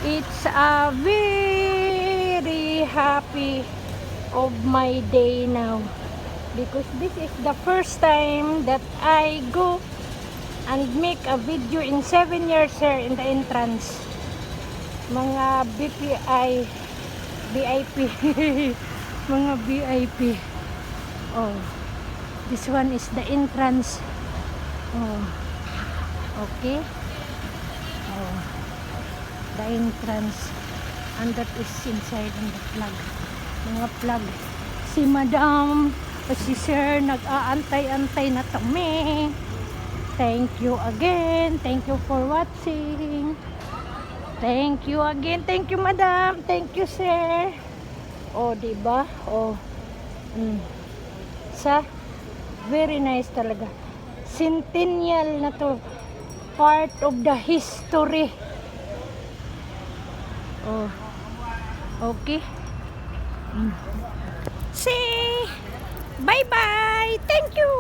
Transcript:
It's a very happy of my day now because this is the first time that I go and make a video in 7 years here in the entrance. Mga BPI, VIP, mga VIP. Oh, this one is the entrance. Oh, okay. Oh, the entrance. And that is inside in the flag. Mga flag. Si Madam, si Sir, nag-aantay-antay na kami. Thank you again. Thank you for watching. Thank you again. Thank you, Madam. Thank you, Sir. Oh, diba? Oh. Sa very nice talaga. Centennial na to. Part of the history. Oh. Okay. See. Bye-bye. Thank you.